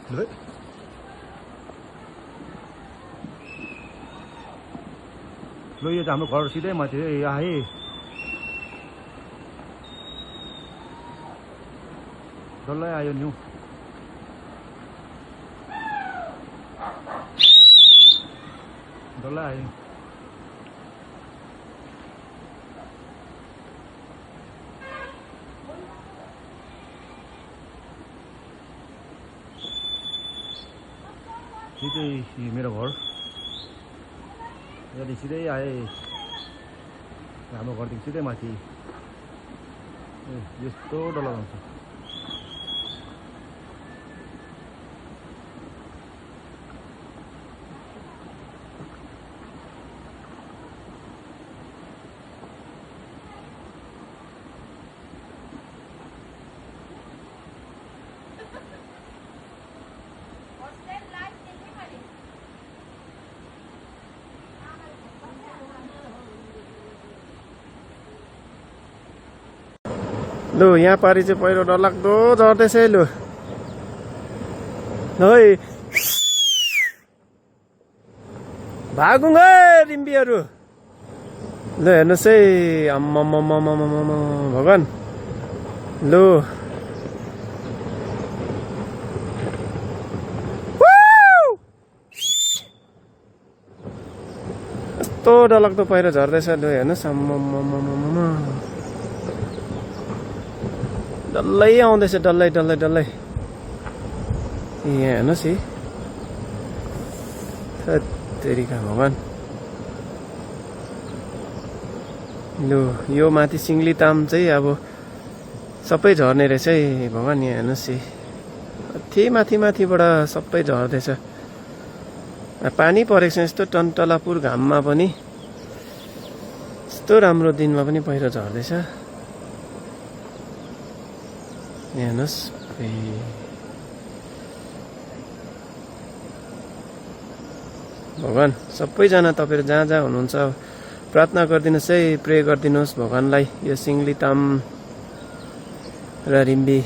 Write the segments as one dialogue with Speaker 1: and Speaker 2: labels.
Speaker 1: ल ल यो त हाम्रो घर सिधै माथि आए डल्लै आयो न्यू डल्लै आयो सिधै मेरो घर यदि सिधै आए हाम्रो घरदेखि सिधै माथि यस्तो डर लगाउँछ
Speaker 2: लु यहाँ पारि चाहिँ पहिरो डरलाग्दो झर्दैछ है लु है भागौँ है रिम्बीहरू ल हेर्नुहोस् है आम्मामामामामामा भगवान् लु यस्तो डरलाग्दो पहिरो झर्दैछ लु हेर्नुहोस् आम्मामामामा डल्लै आउँदैछ डल्लै डल्लै डल्लै यहाँ हेर्नुहोस् है तेरिका भगवान् लु यो माथि सिङ्गलीताम चाहिँ अब सबै झर्ने रहेछ है भगवान् यहाँ हेर्नुहोस् है माथि माथि माथिबाट सबै झर्दैछ पानी परेको छ यस्तो टन्टलापुर घाममा पनि यस्तो राम्रो दिनमा पनि पहिरो झर्दैछ हेर्नुहोस् भगवान् सबैजना तपाईँहरू जहाँ जहाँ हुनुहुन्छ प्रार्थना गरिदिनुहोस् है प्रे गरिदिनुहोस् भगवान्लाई यो सिङ्गलीताम र रिम्बी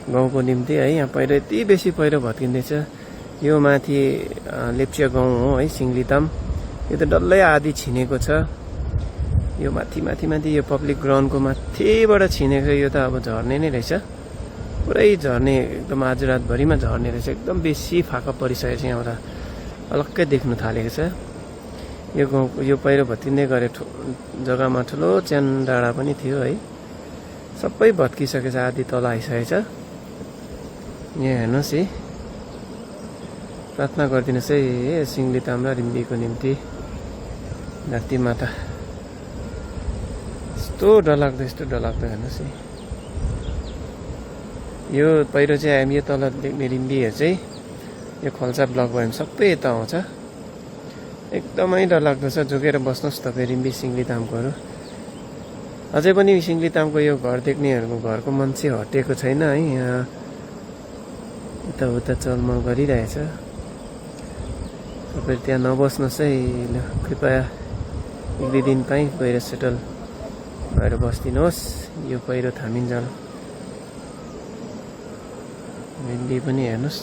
Speaker 2: गाउँको निम्ति है यहाँ पहिरो यति बेसी पहिरो भत्किँदैछ यो माथि लेप्चा गाउँ हो है सिङ्गलीताम यो त डल्लै आधी छिनेको छ यो माथि माथि माथि यो पब्लिक ग्राउन्डको माथिबाट छिनेको यो त अब झर्ने नै रहेछ पुरै झर्ने एकदम आज रातभरिमा झर्ने रहेछ एकदम बेसी फाका परिसकेको छ यहाँबाट अलग्गै देख्नु थालेको छ यो गाउँको यो पहिरो भत्किँदै गरे जग्गामा ठुलो च्यान डाँडा पनि थियो है सबै भत्किसकेको छ आधी तल आइसकेको छ यहाँ हेर्नुहोस् है प्रार्थना गरिदिनुहोस् है सिङ्गलीताम र रिम्बीको निम्ति धरती माता यस्तो डरलाग्दो हेर्नुहोस् है यो पहिरो चाहिँ हामी यो तल देख्ने रिम्बीहरू चाहिँ यो खोल्सा ब्लक भयो भने सबै यता आउँछ एकदमै डरलाग्दो छ जोगेर बस्नुहोस् तपाईँ रिम्बी सिङ्गलीतामकोहरू अझै पनि सिङ्गलीतामको यो घर देख्नेहरूको घरको मान्छे हटेको छैन है यहाँ यताउता चलमल गरिरहेछ तपाईँ त्यहाँ नबस्नुहोस् है ल कृपया एक दुई दिन कहीँ गएर सेटल भएर बस्दिनुहोस् यो पहिरो थामिन्जल रिम्बी पनि हेर्नुहोस्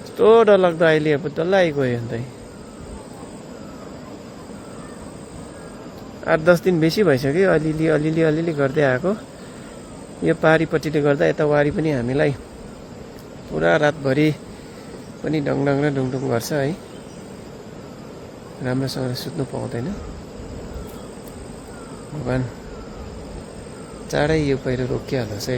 Speaker 2: यस्तो डरलाग्दो अहिले अब डल्लै आइगयो अन्त 8-10 दिन बेसी भइसक्यो अलिअलि गर्दै आएको यो पारिपट्टिले गर्दा यता वारी पनि हामीलाई पुरा रातभरि पनि डङडङ र डुङडुङ गर्छ है राम्रोसँगले सुत्नु पाउँदैन भगवान् चाँडै यो पहिरो रोकिहाल्नुहोस् है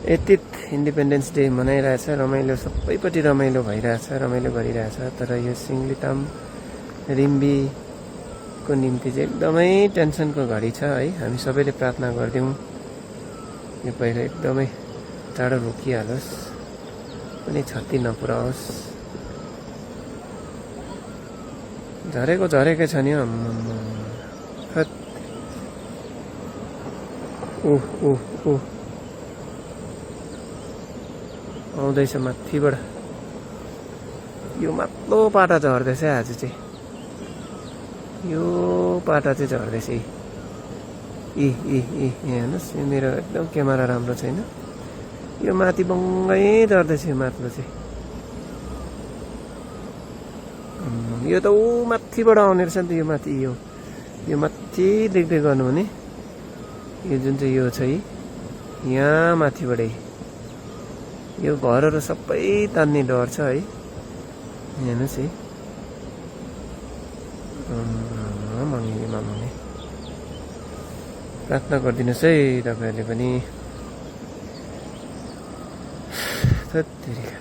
Speaker 2: यति इन्डिपेन्डेन्स डे मनाइरहेछ रमाइलो सबैपट्टि रमाइलो भइरहेछ रमाइलो गरिरहेछ तर यो सिङ्गलीताम रिम्बीको निम्ति चाहिँ एकदमै टेन्सनको घडी छ है हामी सबैले प्रार्थना गरिदिउँ यो पहिरो एकदमै चाँडो रोकिहालोस् कुनै क्षति नपुर्याओस् झरेकै छ नि आउँदैछ माथिबाट यो माथिल्लो पाटा झर्दैछ आज चाहिँ यो पाटा चाहिँ झर्दैछ हेर्नुहोस् यो मेरो एकदम क्यामेरा राम्रो छैन यो माथि बङ्गै झर्दैछ यो माथिल्लो चाहिँ यो त ऊ माथिबाट आउने रहेछ नि त यो माथि यो माथि देख्दै गर्नु भने यो जुन चाहिँ यो छ यहाँ माथिबाटै यो घरहरू सबै तान्ने डर छ है हेर्नुहोस् है माग्ने प्रार्थना गरिदिनुहोस् है तपाईँहरूले पनि थत्तेरिका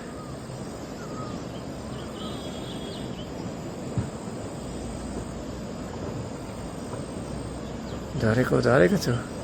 Speaker 2: झरेको छु